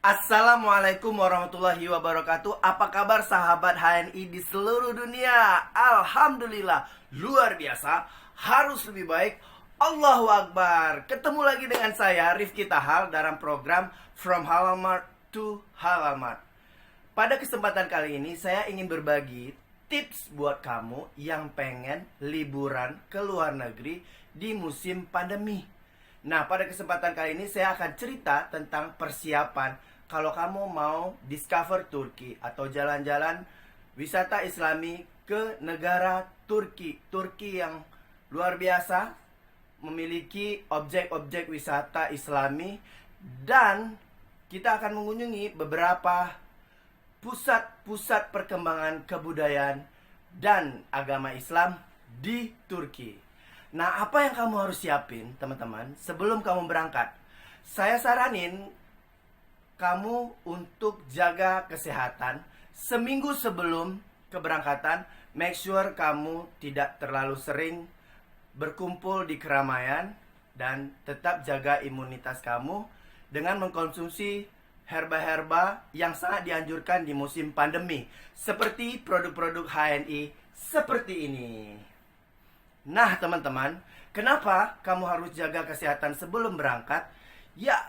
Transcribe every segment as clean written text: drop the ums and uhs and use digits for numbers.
Assalamualaikum warahmatullahi wabarakatuh. Apa kabar sahabat HNI di seluruh dunia? Alhamdulillah, luar biasa. Harus lebih baik. Allahu Akbar. Ketemu lagi dengan saya Rifki Tahal dalam program From Halal Mart to Halal Mart. Pada kesempatan kali ini saya ingin berbagi tips buat kamu yang pengen liburan ke luar negeri di musim pandemi. Nah, pada kesempatan kali ini saya akan cerita tentang persiapan kalau kamu mau discover Turki atau jalan-jalan wisata Islami ke negara Turki. Turki yang luar biasa, memiliki objek-objek wisata Islami, dan kita akan mengunjungi beberapa pusat-pusat perkembangan kebudayaan dan agama Islam di Turki. Nah, apa yang kamu harus siapin, teman-teman, sebelum kamu berangkat? Saya saranin kamu untuk jaga kesehatan seminggu sebelum keberangkatan. Make sure kamu tidak terlalu sering berkumpul di keramaian dan tetap jaga imunitas kamu dengan mengkonsumsi herba-herba yang sangat dianjurkan di musim pandemi, seperti produk-produk HNI seperti ini. Nah, teman-teman, kenapa kamu harus jaga kesehatan sebelum berangkat? Ya,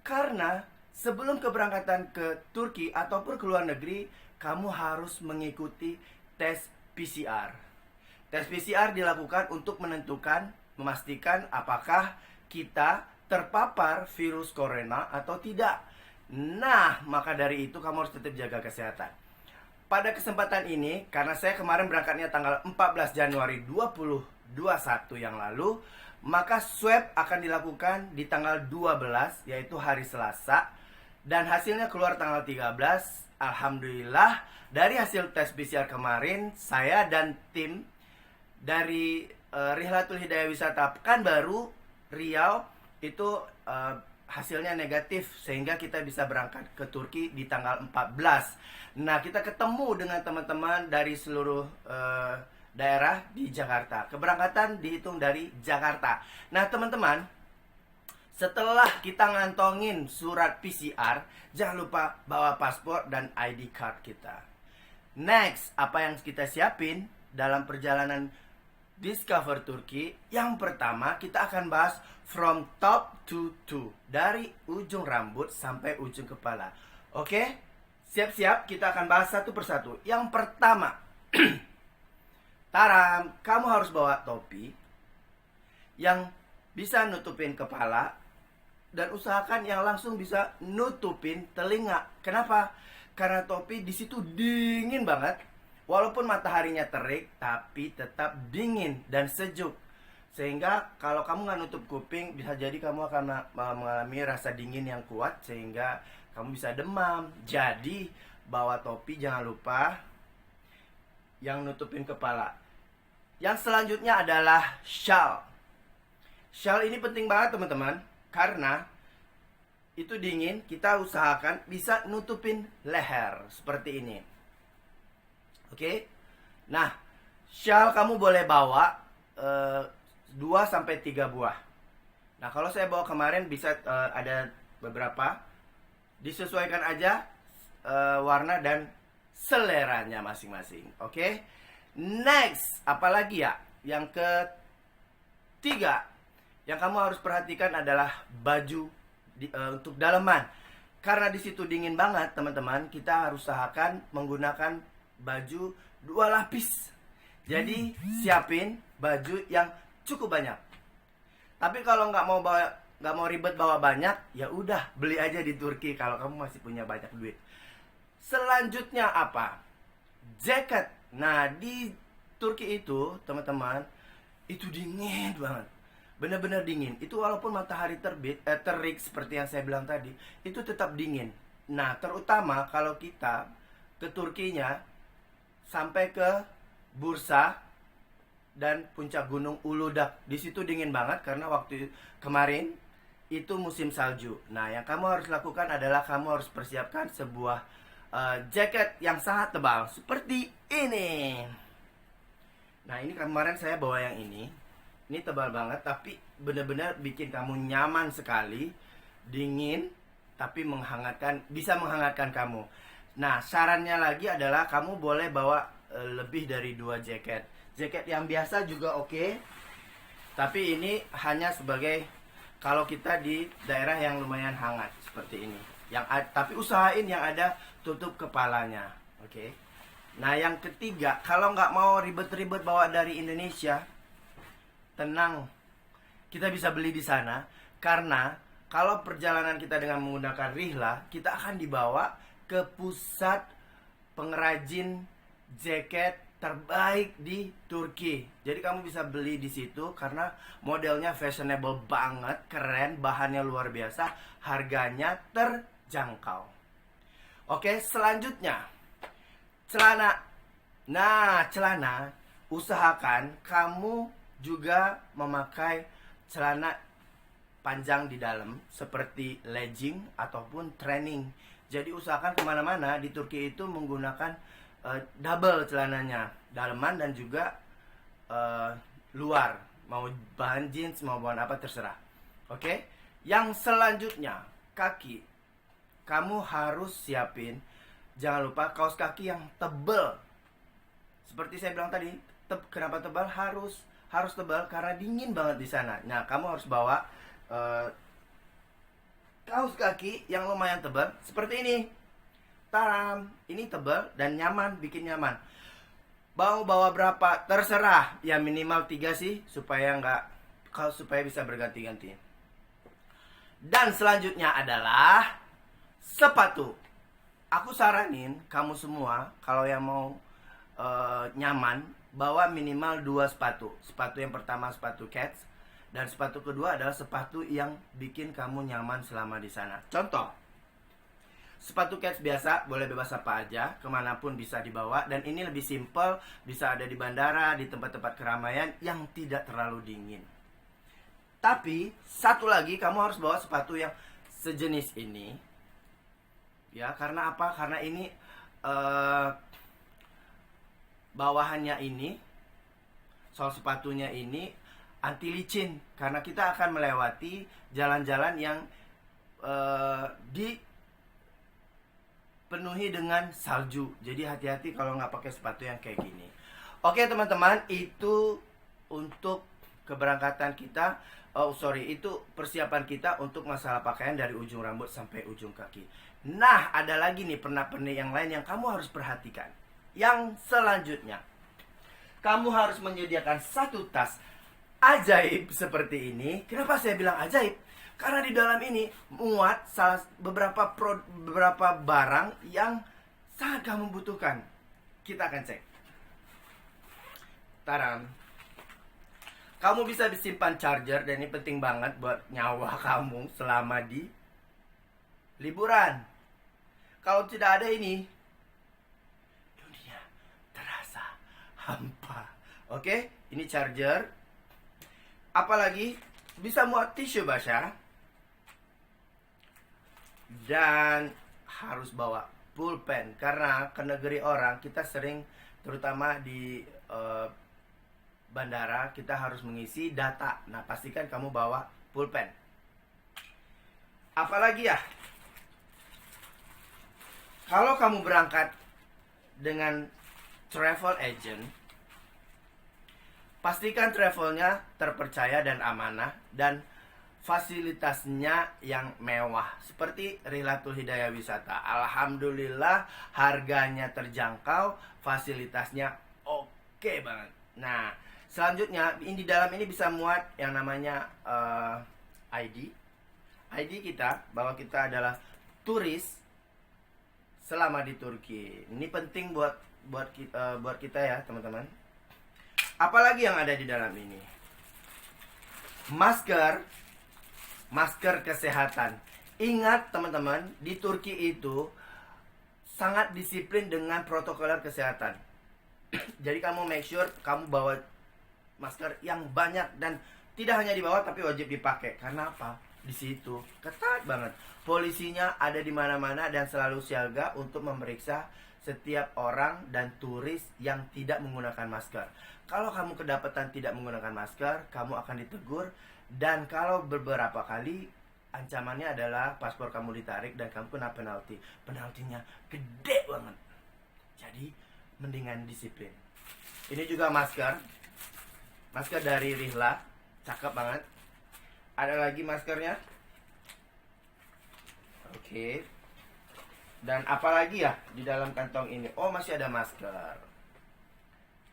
karena sebelum keberangkatan ke Turki ataupun ke luar negeri, kamu harus mengikuti tes PCR. Tes PCR dilakukan untuk memastikan apakah kita terpapar virus corona atau tidak. Nah, maka dari itu kamu harus tetap jaga kesehatan. Pada kesempatan ini, karena saya kemarin berangkatnya tanggal 14 Januari 2021 yang lalu, maka swab akan dilakukan di tanggal 12, yaitu hari Selasa. Dan hasilnya keluar tanggal 13. Alhamdulillah, dari hasil tes PCR kemarin, saya dan tim dari Rihlatul Hidayah Wisata Pekanbaru, Riau, itu hasilnya negatif, sehingga kita bisa berangkat ke Turki di tanggal 14. Nah, kita ketemu dengan teman-teman dari seluruh daerah di Jakarta. Keberangkatan dihitung dari Jakarta. Nah, teman-teman, setelah kita ngantongin surat PCR, jangan lupa bawa paspor dan ID card kita. Next, apa yang kita siapin dalam perjalanan Discover Turki? Yang pertama, kita akan bahas from top to toe, dari ujung rambut sampai ujung kepala. Oke? Siap-siap, kita akan bahas satu persatu. Yang pertama, taram, kamu harus bawa topi yang bisa nutupin kepala, dan usahakan yang langsung bisa nutupin telinga. Kenapa? Karena topi di situ dingin banget. Walaupun mataharinya terik, tapi tetap dingin dan sejuk. Sehingga kalau kamu nggak nutup kuping, bisa jadi kamu akan mengalami rasa dingin yang kuat, sehingga kamu bisa demam. Jadi bawa topi, jangan lupa, yang nutupin kepala. Yang selanjutnya adalah shawl. Shawl ini penting banget, teman-teman, karena itu dingin. Kita usahakan bisa nutupin leher seperti ini. Oke? Nah, shawl kamu boleh bawa 2-3 buah. Nah, kalau saya bawa kemarin bisa ada beberapa. Disesuaikan aja warna dan seleranya masing-masing. Oke? Next, apalagi ya? Yang ketiga yang kamu harus perhatikan adalah baju untuk daleman. Karena di situ dingin banget, teman-teman, kita harus usahakan menggunakan baju 2 lapis. Jadi siapin baju yang cukup banyak. Tapi kalau nggak mau ribet bawa banyak, ya udah beli aja di Turki kalau kamu masih punya banyak duit. Selanjutnya apa? Jaket. Nah, di Turki itu, teman-teman, itu dingin banget. Benar-benar dingin. Itu walaupun matahari terik seperti yang saya bilang tadi, itu tetap dingin. Nah, terutama kalau kita ke Turkinya sampai ke Bursa dan puncak gunung Uludag. Di situ dingin banget karena waktu kemarin itu musim salju. Nah, yang kamu harus lakukan adalah kamu harus persiapkan sebuah jaket yang sangat tebal seperti ini. Nah, ini kemarin saya bawa yang ini. Ini tebal banget, tapi benar-benar bikin kamu nyaman sekali. Dingin, tapi bisa menghangatkan kamu. Nah, sarannya lagi adalah kamu boleh bawa lebih dari 2 jaket. Jaket yang biasa juga oke, tapi ini hanya sebagai kalau kita di daerah yang lumayan hangat seperti ini. Tapi usahain yang ada tutup kepalanya, oke? Nah, yang ketiga, kalau nggak mau ribet-ribet bawa dari Indonesia, tenang, kita bisa beli di sana. Karena kalau perjalanan kita dengan menggunakan rihlah, kita akan dibawa ke pusat pengrajin jaket terbaik di Turki. Jadi kamu bisa beli di situ karena modelnya fashionable banget, keren, bahannya luar biasa, harganya terjangkau. Oke, selanjutnya celana. Nah, celana usahakan kamu juga memakai celana panjang di dalam seperti legging ataupun training. Jadi usahakan kemana-mana di Turki itu menggunakan double celananya, daleman dan juga luar, mau bahan jeans mau bahan apa terserah. Oke? Yang selanjutnya, kaki. Kamu harus siapin, jangan lupa kaos kaki yang tebal. Seperti saya bilang tadi, kenapa tebal? Harus tebal karena dingin banget di sana. Nah, kamu harus bawa kaos kaki yang lumayan tebal seperti ini. Taram, ini tebal dan nyaman, bikin nyaman. Mau bawa berapa? Terserah. Ya minimal 3 sih supaya bisa berganti-ganti. Dan selanjutnya adalah sepatu. Aku saranin kamu semua kalau yang mau nyaman, bawa minimal 2 sepatu. Sepatu yang pertama sepatu Keds, dan sepatu kedua adalah sepatu yang bikin kamu nyaman selama di sana. Contoh, sepatu Keds biasa, boleh bebas apa aja, kemanapun bisa dibawa. Dan ini lebih simple, bisa ada di bandara, di tempat-tempat keramaian yang tidak terlalu dingin. Tapi, satu lagi, kamu harus bawa sepatu yang sejenis ini. Ya, karena apa? Karena ini bawahannya ini, soal sepatunya ini anti licin, karena kita akan melewati jalan-jalan yang dipenuhi dengan salju. Jadi hati-hati kalau nggak pakai sepatu yang kayak gini. Oke teman-teman, itu untuk keberangkatan kita. Itu persiapan kita untuk masalah pakaian dari ujung rambut sampai ujung kaki. Nah, ada lagi nih pernak-pernik yang lain yang kamu harus perhatikan. Yang selanjutnya, kamu harus menyediakan satu tas ajaib seperti ini. Kenapa saya bilang ajaib? Karena di dalam ini muat beberapa barang yang sangat kamu butuhkan. Kita akan cek. Taram. Kamu bisa disimpan charger, dan ini penting banget buat nyawa kamu selama di liburan. Kalau tidak ada ini, dunia terasa hampa. Oke, ini charger. Apalagi bisa muat tisu basah. Dan harus bawa pulpen, karena ke negeri orang kita sering, terutama di bandara, kita harus mengisi data. Nah, pastikan kamu bawa pulpen. Apalagi ya, kalau kamu berangkat dengan travel agent, pastikan travelnya terpercaya dan amanah, dan fasilitasnya yang mewah seperti Rihlatul Hidayah Wisata. Alhamdulillah harganya terjangkau, fasilitasnya oke banget. Nah, selanjutnya di dalam ini bisa muat yang namanya ID kita, bahwa kita adalah turis selama di Turki. Ini penting buat kita ya teman-teman. Apalagi yang ada di dalam ini? Masker kesehatan. Ingat teman-teman, di Turki itu sangat disiplin dengan protokol kesehatan. Jadi kamu make sure kamu bawa masker yang banyak, dan tidak hanya dibawa tapi wajib dipakai. Karena apa? Di situ ketat banget. Polisinya ada di mana-mana dan selalu siaga untuk memeriksa setiap orang dan turis yang tidak menggunakan masker. Kalau kamu kedapatan tidak menggunakan masker, kamu akan ditegur, dan kalau beberapa kali ancamannya adalah paspor kamu ditarik dan kamu kena penalti. Penaltinya gede banget. Jadi mendingan disiplin. Ini juga masker. Masker dari Rihla, cakep banget. Ada lagi maskernya. Oke. Dan apalagi ya di dalam kantong ini? Oh, masih ada masker.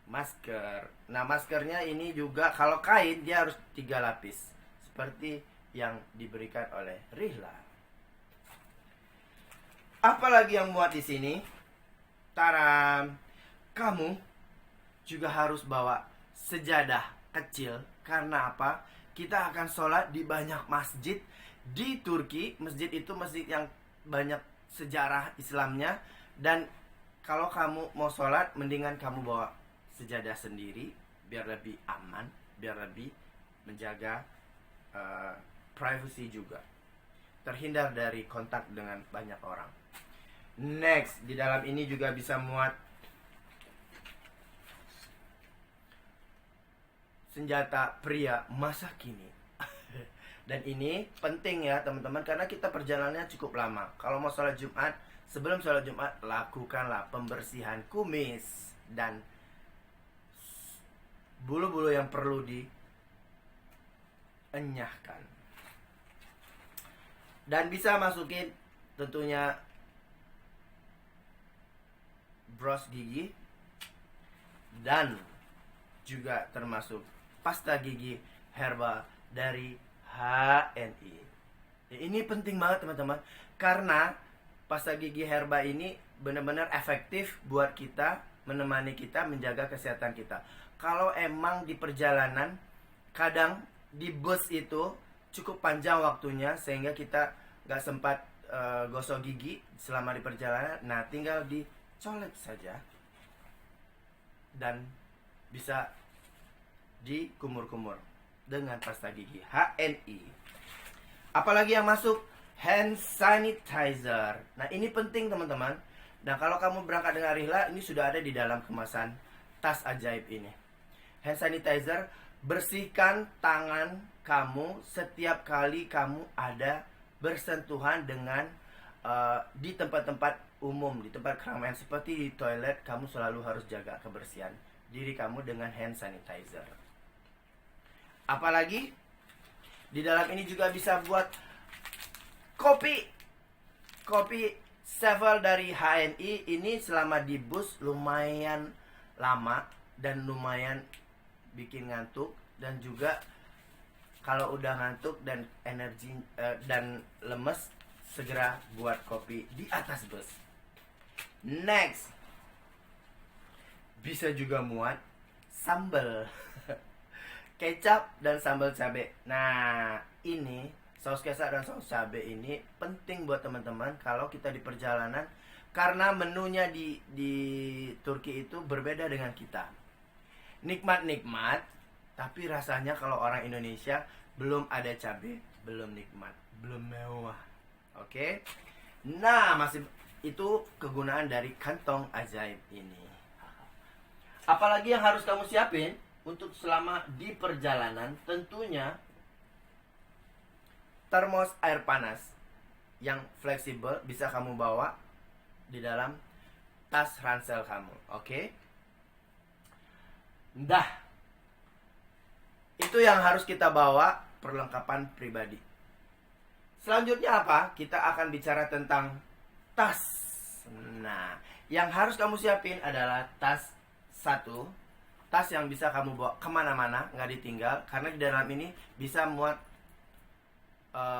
Masker. Nah, maskernya ini juga kalau kain dia harus 3 lapis. Seperti yang diberikan oleh Rihla. Apalagi yang muat di sini? Taram. Kamu juga harus bawa sejadah kecil. Karena apa? Kita akan sholat di banyak masjid di Turki. Masjid itu masjid yang banyak sejarah Islamnya. Dan kalau kamu mau sholat, mendingan kamu bawa sejadah sendiri, biar lebih aman, biar lebih menjaga privacy juga, terhindar dari kontak dengan banyak orang. Next, di dalam ini juga bisa muat senjata pria masa kini. Dan ini penting ya teman-teman, karena kita perjalanannya cukup lama. Kalau mau sholat Jumat, sebelum sholat Jumat, lakukanlah pembersihan kumis dan bulu-bulu yang perlu dienyahkan. Dan bisa masukin tentunya bros gigi dan juga termasuk pasta gigi herbal dari HNI. Ini penting banget teman-teman, karena pasta gigi herbal ini benar-benar efektif buat kita, menemani kita menjaga kesehatan kita. Kalau emang di perjalanan, kadang di bus itu cukup panjang waktunya sehingga kita gak sempat gosok gigi selama di perjalanan. Nah, tinggal dicolek saja dan bisa dikumur-kumur dengan pasta gigi HNI. Apalagi yang masuk? Hand sanitizer. Nah, ini penting teman-teman. Nah, kalau kamu berangkat dengan Rihla, ini sudah ada di dalam kemasan tas ajaib ini. Hand sanitizer, bersihkan tangan kamu setiap kali kamu ada bersentuhan dengan di tempat-tempat umum, di tempat keramaian seperti di toilet. Kamu selalu harus jaga kebersihan diri kamu dengan hand sanitizer. Apalagi di dalam ini juga bisa buat kopi Sevel dari HNI. Ini selama di bus lumayan lama dan lumayan bikin ngantuk, dan juga kalau udah ngantuk dan energi dan lemes, segera buat kopi di atas bus. Next, bisa juga muat sambal kecap dan sambal cabai. Nah, ini saus kecap dan saus cabai ini penting buat teman-teman kalau kita di perjalanan, karena menunya di Turki itu berbeda dengan kita. Nikmat-nikmat, tapi rasanya kalau orang Indonesia belum ada cabai, belum nikmat, belum mewah. Oke? Nah, masih itu kegunaan dari kantong ajaib ini. Apalagi yang harus kamu siapin untuk selama di perjalanan? Tentunya termos air panas yang fleksibel, bisa kamu bawa di dalam tas ransel kamu. Oke? Dah, itu yang harus kita bawa, perlengkapan pribadi. Selanjutnya apa? Kita akan bicara tentang tas. Nah, yang harus kamu siapin adalah tas satu. Tas yang bisa kamu bawa kemana-mana, nggak ditinggal. Karena di dalam ini bisa muat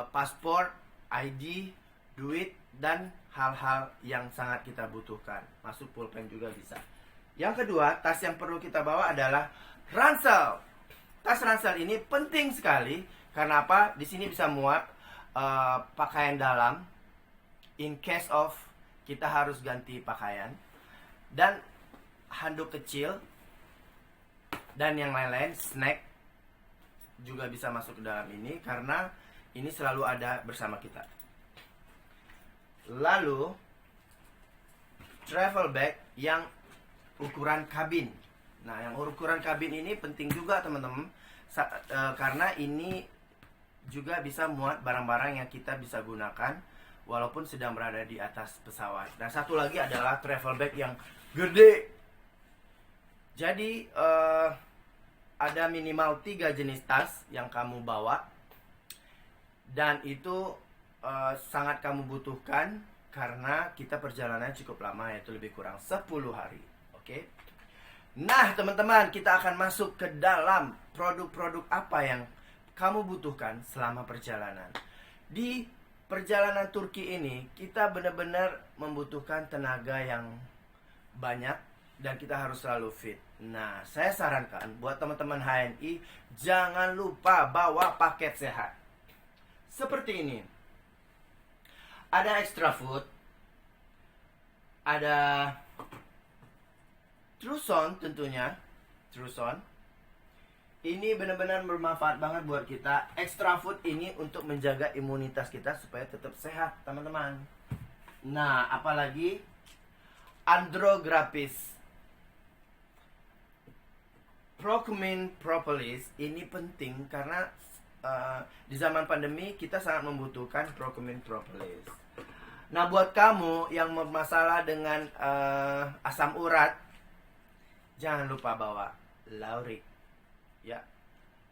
paspor, ID, duit, dan hal-hal yang sangat kita butuhkan. Masuk pulpen juga bisa. Yang kedua, tas yang perlu kita bawa adalah ransel. Tas ransel ini penting sekali. Karena apa? Di sini bisa muat pakaian dalam, in case of kita harus ganti pakaian, dan handuk kecil, dan yang lain-lain, snack juga bisa masuk ke dalam ini, karena ini selalu ada bersama kita. Lalu travel bag yang ukuran kabin. Nah, yang ukuran kabin ini penting juga teman-teman, karena ini juga bisa muat barang-barang yang kita bisa gunakan walaupun sedang berada di atas pesawat. Dan satu lagi adalah travel bag yang gede. Jadi ada minimal 3 jenis tas yang kamu bawa, dan itu sangat kamu butuhkan karena kita perjalanan cukup lama, yaitu lebih kurang 10 hari. Oke. Nah teman-teman, kita akan masuk ke dalam produk-produk apa yang kamu butuhkan selama perjalanan. Di perjalanan Turki ini kita benar-benar membutuhkan tenaga yang banyak dan kita harus selalu fit. Nah, saya sarankan buat teman-teman HNI, jangan lupa bawa paket sehat. Seperti ini. Ada extra food, ada Truson tentunya, Truson. Ini benar-benar bermanfaat banget buat kita. Extra food ini untuk menjaga imunitas kita supaya tetap sehat, teman-teman. Nah, apalagi Andrographis Procumin Propolis ini penting karena di zaman pandemi kita sangat membutuhkan Procumin Propolis. Nah, buat kamu yang bermasalah dengan asam urat, jangan lupa bawa laurik. Ya,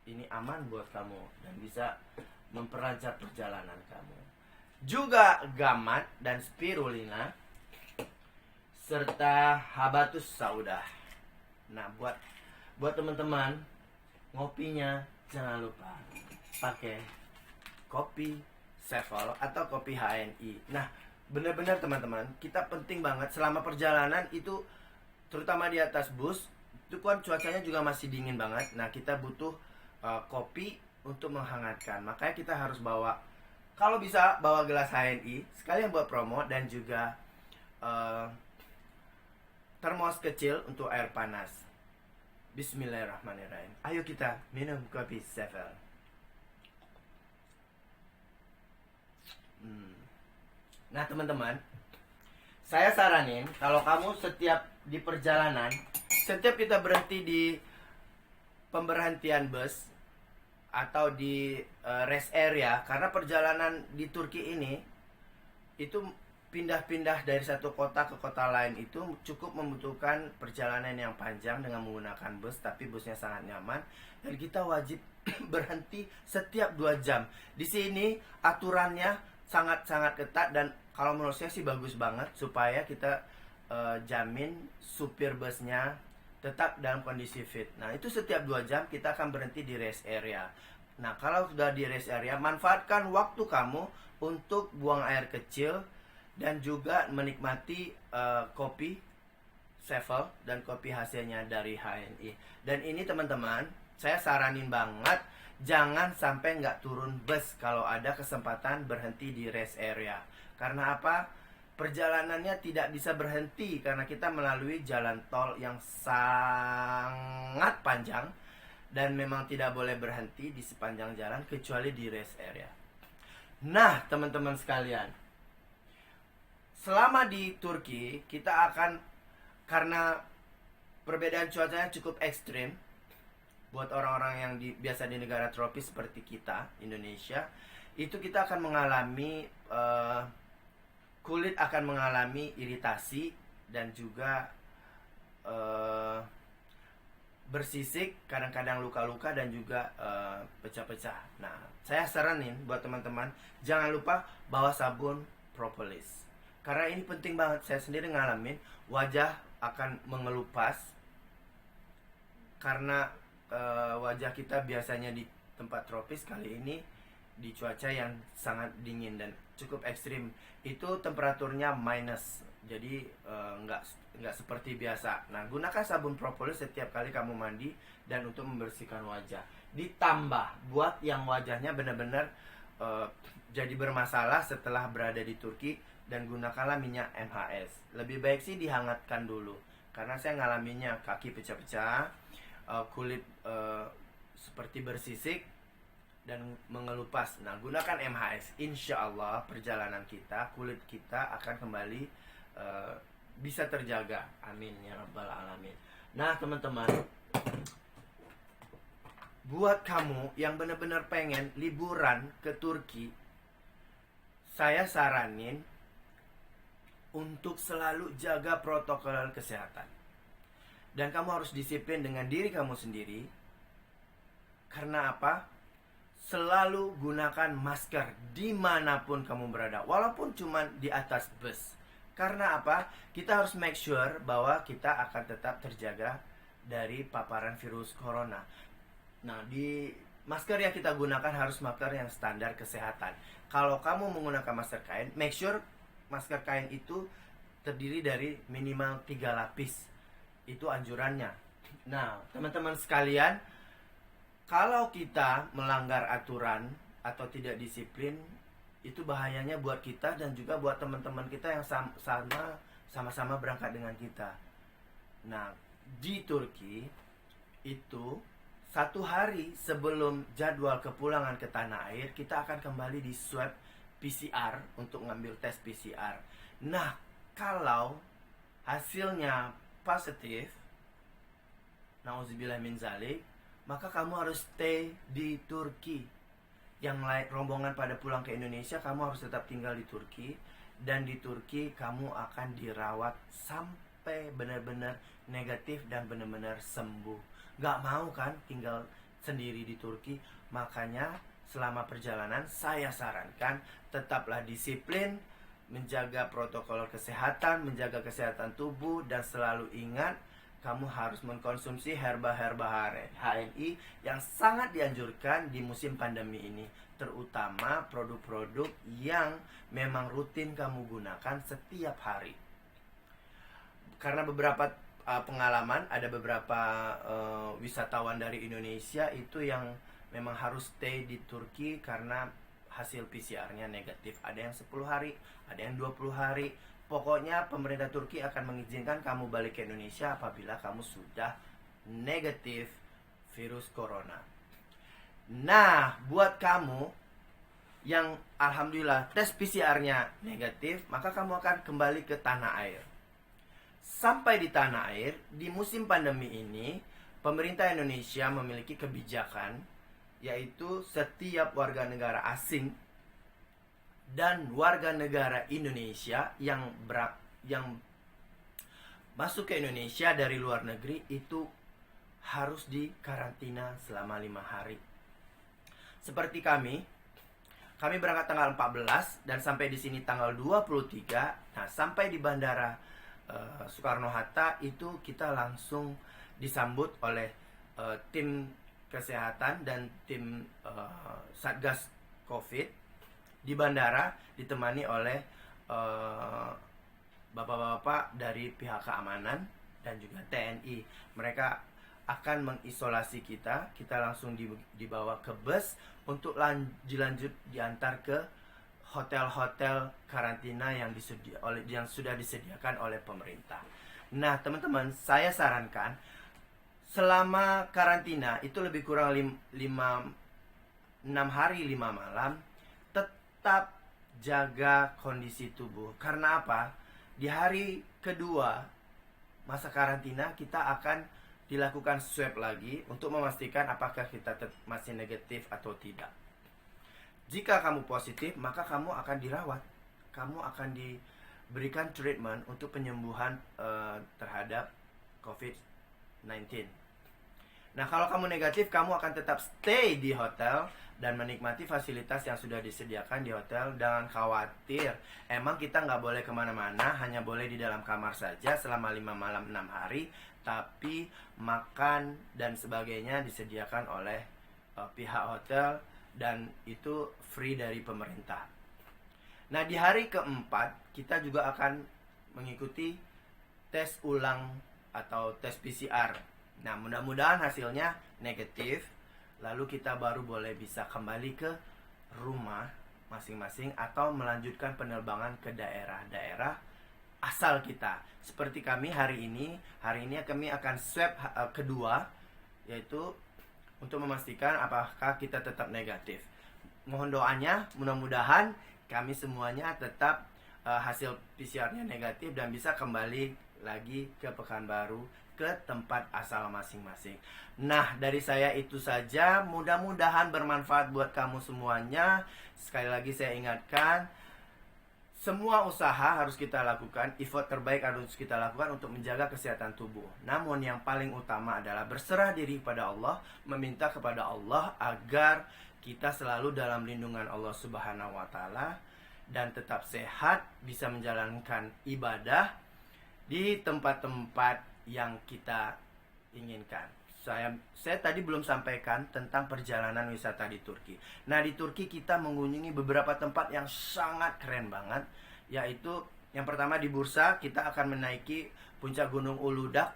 ini aman buat kamu dan bisa memperlancar perjalanan kamu. Juga gamat dan spirulina serta habatus sauda. Nah, buat teman-teman ngopinya jangan lupa pakai kopi Sevel atau kopi HNI. Nah, benar-benar teman-teman, kita penting banget selama perjalanan itu, terutama di atas bus, itu kan cuacanya juga masih dingin banget. Nah, kita butuh kopi untuk menghangatkan. Makanya kita harus bawa, kalau bisa bawa gelas HNI sekalian buat promo, dan juga termos kecil untuk air panas. Bismillahirrahmanirrahim. Ayo kita minum kopi Sevel. Nah teman-teman, saya saranin kalau kamu setiap di perjalanan, setiap kita berhenti di pemberhentian bus atau di rest area, karena perjalanan di Turki ini itu pindah-pindah dari satu kota ke kota lain itu cukup membutuhkan perjalanan yang panjang dengan menggunakan bus, tapi busnya sangat nyaman dan kita wajib berhenti setiap 2 jam. Di sini aturannya sangat-sangat ketat dan kalau menurut saya sih bagus banget supaya kita jamin supir busnya tetap dalam kondisi fit. Nah, itu setiap 2 jam kita akan berhenti di rest area. Nah, kalau sudah di rest area, manfaatkan waktu kamu untuk buang air kecil dan juga menikmati kopi Sevel dan kopi hasilnya dari HNI. Dan ini teman-teman, saya saranin banget jangan sampai nggak turun bus kalau ada kesempatan berhenti di rest area. Karena apa? Perjalanannya tidak bisa berhenti karena kita melalui jalan tol yang sangat panjang dan memang tidak boleh berhenti di sepanjang jalan kecuali di rest area. Nah, teman-teman sekalian, selama di Turki kita akan, karena perbedaan cuacanya cukup ekstrim buat orang-orang yang biasa di negara tropis seperti kita, Indonesia, itu kita akan mengalami kulit akan mengalami iritasi dan juga bersisik, kadang-kadang luka-luka dan juga pecah-pecah. Nah, saya saranin buat teman-teman jangan lupa bawa sabun propolis. Karena ini penting banget, saya sendiri ngalamin wajah akan mengelupas karena wajah kita biasanya di tempat tropis, kali ini di cuaca yang sangat dingin dan cukup ekstrim. Itu temperaturnya minus, jadi nggak seperti biasa. Nah, gunakan sabun propolis setiap kali kamu mandi dan untuk membersihkan wajah. Ditambah buat yang wajahnya benar-benar jadi bermasalah setelah berada di Turki, dan gunakanlah minyak MHS. Lebih baik sih dihangatkan dulu, karena saya ngalaminnya kaki pecah-pecah, kulit seperti bersisik dan mengelupas. Nah, gunakan MHS. Insya Allah perjalanan kita, kulit kita akan kembali bisa terjaga. Amin ya rabbal alamin. Nah teman-teman, Buat kamu yang benar-benar pengen liburan ke Turki, saya saranin untuk selalu jaga protokol kesehatan. Dan kamu harus disiplin dengan diri kamu sendiri. Karena apa? Selalu gunakan masker dimanapun kamu berada, walaupun cuma di atas bus. Karena apa? Kita harus make sure bahwa kita akan tetap terjaga dari paparan virus corona. Nah, di masker yang kita gunakan harus masker yang standar kesehatan. Kalau kamu menggunakan masker kain, make sure masker kain itu terdiri dari minimal 3 lapis. Itu anjurannya. Nah, teman-teman sekalian, kalau kita melanggar aturan atau tidak disiplin, itu bahayanya buat kita dan juga buat teman-teman kita yang sama-sama berangkat dengan kita. Nah, di Turki itu 1 hari sebelum jadwal kepulangan ke tanah air, kita akan kembali di swab PCR untuk ngambil tes PCR. Nah, kalau hasilnya positif, nauzubillah min zalik, maka kamu harus stay di Turki. Yang lain rombongan pada pulang ke Indonesia, kamu harus tetap tinggal di Turki. Dan di Turki kamu akan dirawat sampai benar-benar negatif dan benar-benar sembuh. Gak mau kan tinggal sendiri di Turki. Makanya selama perjalanan saya sarankan tetaplah disiplin, menjaga protokol kesehatan, menjaga kesehatan tubuh, dan selalu ingat kamu harus mengkonsumsi herba-herba HNI yang sangat dianjurkan di musim pandemi ini. Terutama produk-produk yang memang rutin kamu gunakan setiap hari. Karena beberapa pengalaman, ada beberapa wisatawan dari Indonesia itu yang memang harus stay di Turki karena hasil PCR-nya negatif. Ada yang 10 hari, ada yang 20 hari. Pokoknya pemerintah Turki akan mengizinkan kamu balik ke Indonesia apabila kamu sudah negatif virus corona. Nah, buat kamu yang alhamdulillah tes PCR-nya negatif, maka kamu akan kembali ke tanah air. Sampai di tanah air, di musim pandemi ini, pemerintah Indonesia memiliki kebijakan, yaitu setiap warga negara asing dan warga negara Indonesia yang masuk ke Indonesia dari luar negeri itu harus dikarantina selama 5 hari. Seperti kami berangkat tanggal 14 dan sampai di sini tanggal 23. Nah, sampai di bandara Soekarno-Hatta itu kita langsung disambut oleh tim kesehatan dan tim Satgas Covid di bandara, ditemani oleh bapak-bapak dari pihak keamanan dan juga TNI. Mereka akan mengisolasi kita. Kita langsung dibawa ke bus untuk lanjut diantar ke hotel-hotel karantina yang sudah disediakan oleh pemerintah. Nah, teman-teman, saya sarankan selama karantina itu lebih kurang 6 hari 5 malam, tetap jaga kondisi tubuh. Karena apa? Di hari kedua masa karantina kita akan dilakukan swab lagi untuk memastikan apakah kita masih negatif atau tidak. Jika kamu positif, maka kamu akan dirawat. Kamu akan diberikan treatment untuk penyembuhan terhadap COVID-19. Nah, kalau kamu negatif, kamu akan tetap stay di hotel dan menikmati fasilitas yang sudah disediakan di hotel. Jangan khawatir, emang kita nggak boleh kemana-mana, hanya boleh di dalam kamar saja selama 5 malam 6 hari. Tapi makan dan sebagainya disediakan oleh pihak hotel dan itu free dari pemerintah. Nah, di hari keempat kita juga akan mengikuti tes ulang atau tes PCR. Nah, mudah-mudahan hasilnya negatif, lalu kita baru boleh bisa kembali ke rumah masing-masing atau melanjutkan penerbangan ke daerah-daerah asal kita. Seperti kami hari ini kami akan swab kedua, yaitu untuk memastikan apakah kita tetap negatif. Mohon doanya, mudah-mudahan kami semuanya tetap hasil PCR-nya negatif dan bisa kembali lagi ke Pekanbaru, ke tempat asal masing-masing. Nah, dari saya itu saja. Mudah-mudahan bermanfaat buat kamu semuanya. Sekali lagi saya ingatkan, semua usaha harus kita lakukan, effort terbaik harus kita lakukan untuk menjaga kesehatan tubuh. Namun yang paling utama adalah berserah diri kepada Allah, meminta kepada Allah agar kita selalu dalam lindungan Allah Subhanahu wa taala dan tetap sehat, bisa menjalankan ibadah di tempat-tempat yang kita inginkan. Saya tadi belum sampaikan tentang perjalanan wisata di Turki. Nah, di Turki kita mengunjungi beberapa tempat yang sangat keren banget, yaitu yang pertama di Bursa kita akan menaiki puncak Gunung Uludag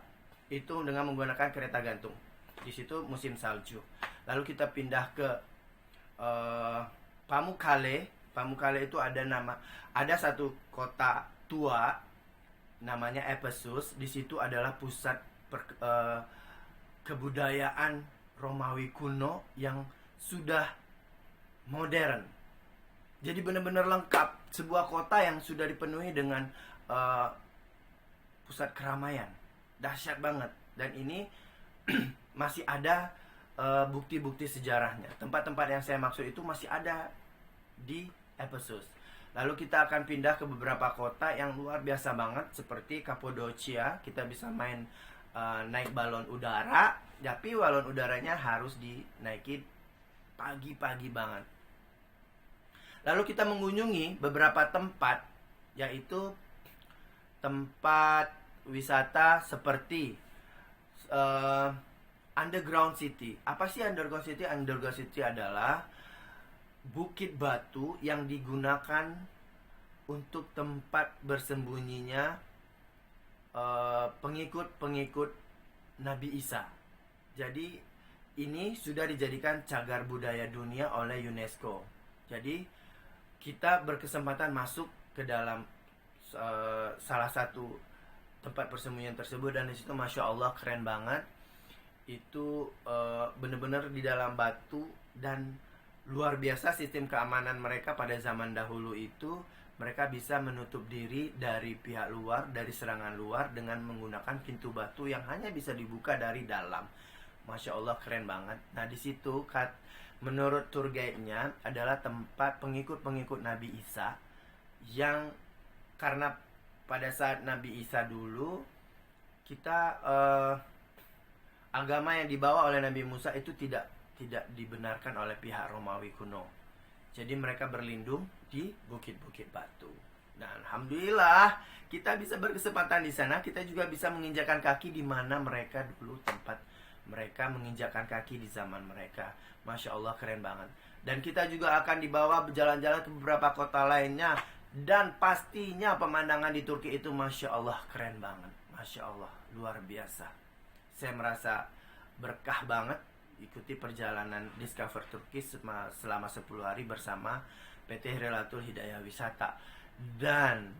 itu dengan menggunakan kereta gantung. Di situ musim salju. Lalu kita pindah ke Pamukkale. Pamukkale itu ada satu kota tua namanya Ephesus. Di situ adalah pusat kebudayaan Romawi kuno yang sudah modern. Jadi benar-benar lengkap, sebuah kota yang sudah dipenuhi dengan pusat keramaian. Dahsyat banget. Dan ini masih ada bukti-bukti sejarahnya. Tempat-tempat yang saya maksud itu masih ada di Ephesus. Lalu kita akan pindah ke beberapa kota yang luar biasa banget, seperti Kapadocia. Kita bisa naik balon udara, tapi balon udaranya harus dinaiki pagi-pagi banget. Lalu kita mengunjungi beberapa tempat, yaitu tempat wisata seperti Underground City. Apa sih Underground City? Underground City adalah bukit batu yang digunakan untuk tempat bersembunyinya pengikut-pengikut Nabi Isa. Jadi ini sudah dijadikan cagar budaya dunia oleh UNESCO. Jadi kita berkesempatan masuk ke dalam salah satu tempat persembunyian tersebut, dan disitu masya Allah keren banget. Itu benar-benar di dalam batu, dan luar biasa sistem keamanan mereka pada zaman dahulu itu. Mereka bisa menutup diri dari pihak luar, dari serangan luar, dengan menggunakan pintu batu yang hanya bisa dibuka dari dalam. Masya Allah keren banget. Nah, di situ menurut tour guide-nya adalah tempat pengikut-pengikut Nabi Isa, yang karena pada saat Nabi Isa dulu kita agama yang dibawa oleh Nabi Musa itu tidak dibenarkan oleh pihak Romawi kuno. Jadi mereka berlindung di bukit-bukit batu. Nah, alhamdulillah kita bisa berkesempatan di sana. Kita juga bisa menginjakan kaki di mana mereka dulu tempat mereka menginjakan kaki di zaman mereka. Masya Allah keren banget. Dan kita juga akan dibawa berjalan-jalan ke beberapa kota lainnya. Dan pastinya pemandangan di Turki itu Masya Allah keren banget. Masya Allah luar biasa. Saya merasa berkah banget ikuti perjalanan Discover Turki selama 10 hari bersama PT Relatul Hidayah Wisata. Dan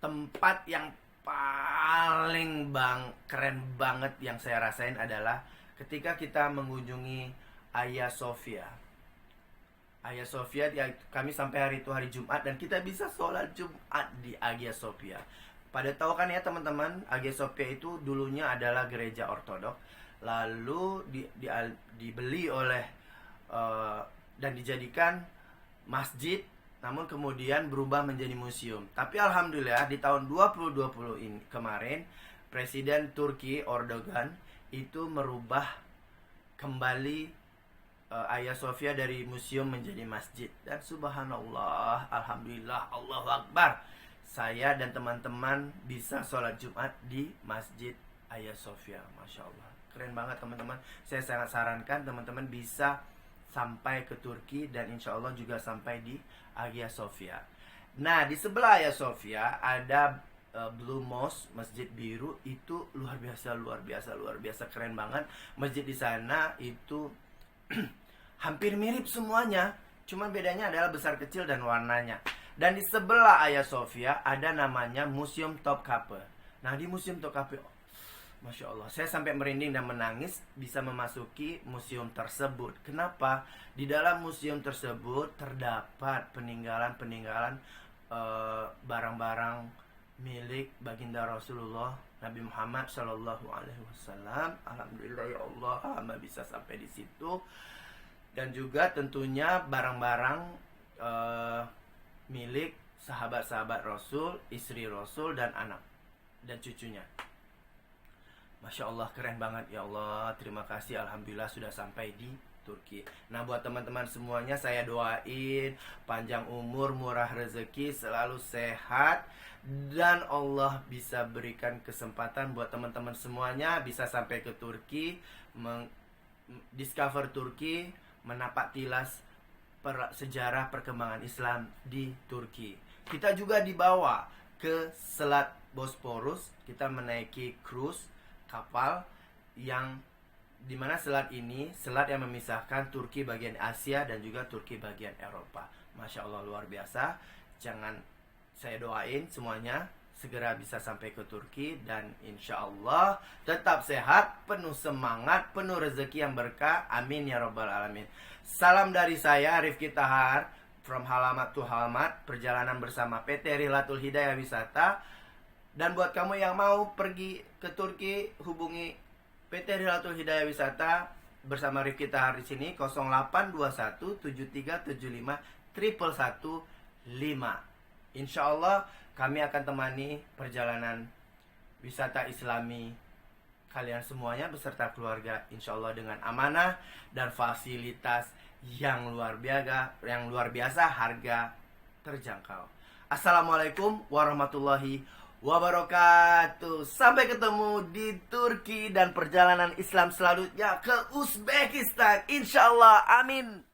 tempat yang paling keren banget yang saya rasain adalah ketika kita mengunjungi Hagia Sophia. Hagia Sophia, kami sampai hari itu hari Jumat, dan kita bisa sholat Jumat di Hagia Sophia. Pada tahu kan ya teman-teman, Hagia Sophia itu dulunya adalah gereja ortodoks, lalu dibeli oleh dan dijadikan masjid, namun kemudian berubah menjadi museum. Tapi alhamdulillah di tahun 2020 ini kemarin, Presiden Turki Erdogan itu merubah kembali Hagia Sophia dari museum menjadi masjid. Dan subhanallah, alhamdulillah, Allahu Akbar, saya dan teman-teman bisa sholat Jumat di Masjid Hagia Sophia. Masya Allah keren banget teman-teman. Saya sangat sarankan teman-teman bisa sampai ke Turki dan insya Allah juga sampai di Hagia Sophia. Nah, di sebelah Hagia Sophia ada Blue Mosque, Masjid Biru. Itu luar biasa keren banget. Masjid di sana itu hampir mirip semuanya, cuman bedanya adalah besar kecil dan warnanya. Dan di sebelah Hagia Sophia ada namanya Museum Topkapi. Nah, di Museum Topkapi Masya Allah, saya sampai merinding dan menangis bisa memasuki museum tersebut. Kenapa? Di dalam museum tersebut terdapat peninggalan-peninggalan barang-barang milik baginda Rasulullah Nabi Muhammad Shallallahu Alaihi Wasallam. Alhamdulillah ya Allah, hamba bisa sampai di situ. Dan juga tentunya barang-barang milik sahabat-sahabat Rasul, istri Rasul dan anak dan cucunya. Masya Allah, keren banget ya Allah. Terima kasih, Alhamdulillah sudah sampai di Turki. Nah, buat teman-teman semuanya saya doain panjang umur, murah rezeki, selalu sehat, dan Allah bisa berikan kesempatan buat teman-teman semuanya bisa sampai ke Turki, discover Turki, menapak tilas sejarah perkembangan Islam di Turki. Kita juga dibawa ke Selat Bosporus, kita menaiki cruise kapal yang dimana selat ini selat yang memisahkan Turki bagian Asia dan juga Turki bagian Eropa. Masya Allah, luar biasa. Jangan, saya doain semuanya segera bisa sampai ke Turki dan insya Allah tetap sehat, penuh semangat, penuh rezeki yang berkah. Amin ya Rabbal Alamin. Salam dari saya, Rifki Tahar, from Halamat to Halamat, perjalanan bersama PT Rihlatul Hidayah Wisata. Dan buat kamu yang mau pergi ke Turki, hubungi PT Rihlatul Hidayah Wisata bersama Rifki Tahar di sini 0821 7375 115. Insya Allah kami akan temani perjalanan wisata Islami kalian semuanya beserta keluarga, insya Allah dengan amanah dan fasilitas yang luar biasa, harga terjangkau. Assalamualaikum warahmatullahi wabarakatuh. Sampai ketemu di Turki dan perjalanan Islam selanjutnya ke Uzbekistan, insya Allah. Amin.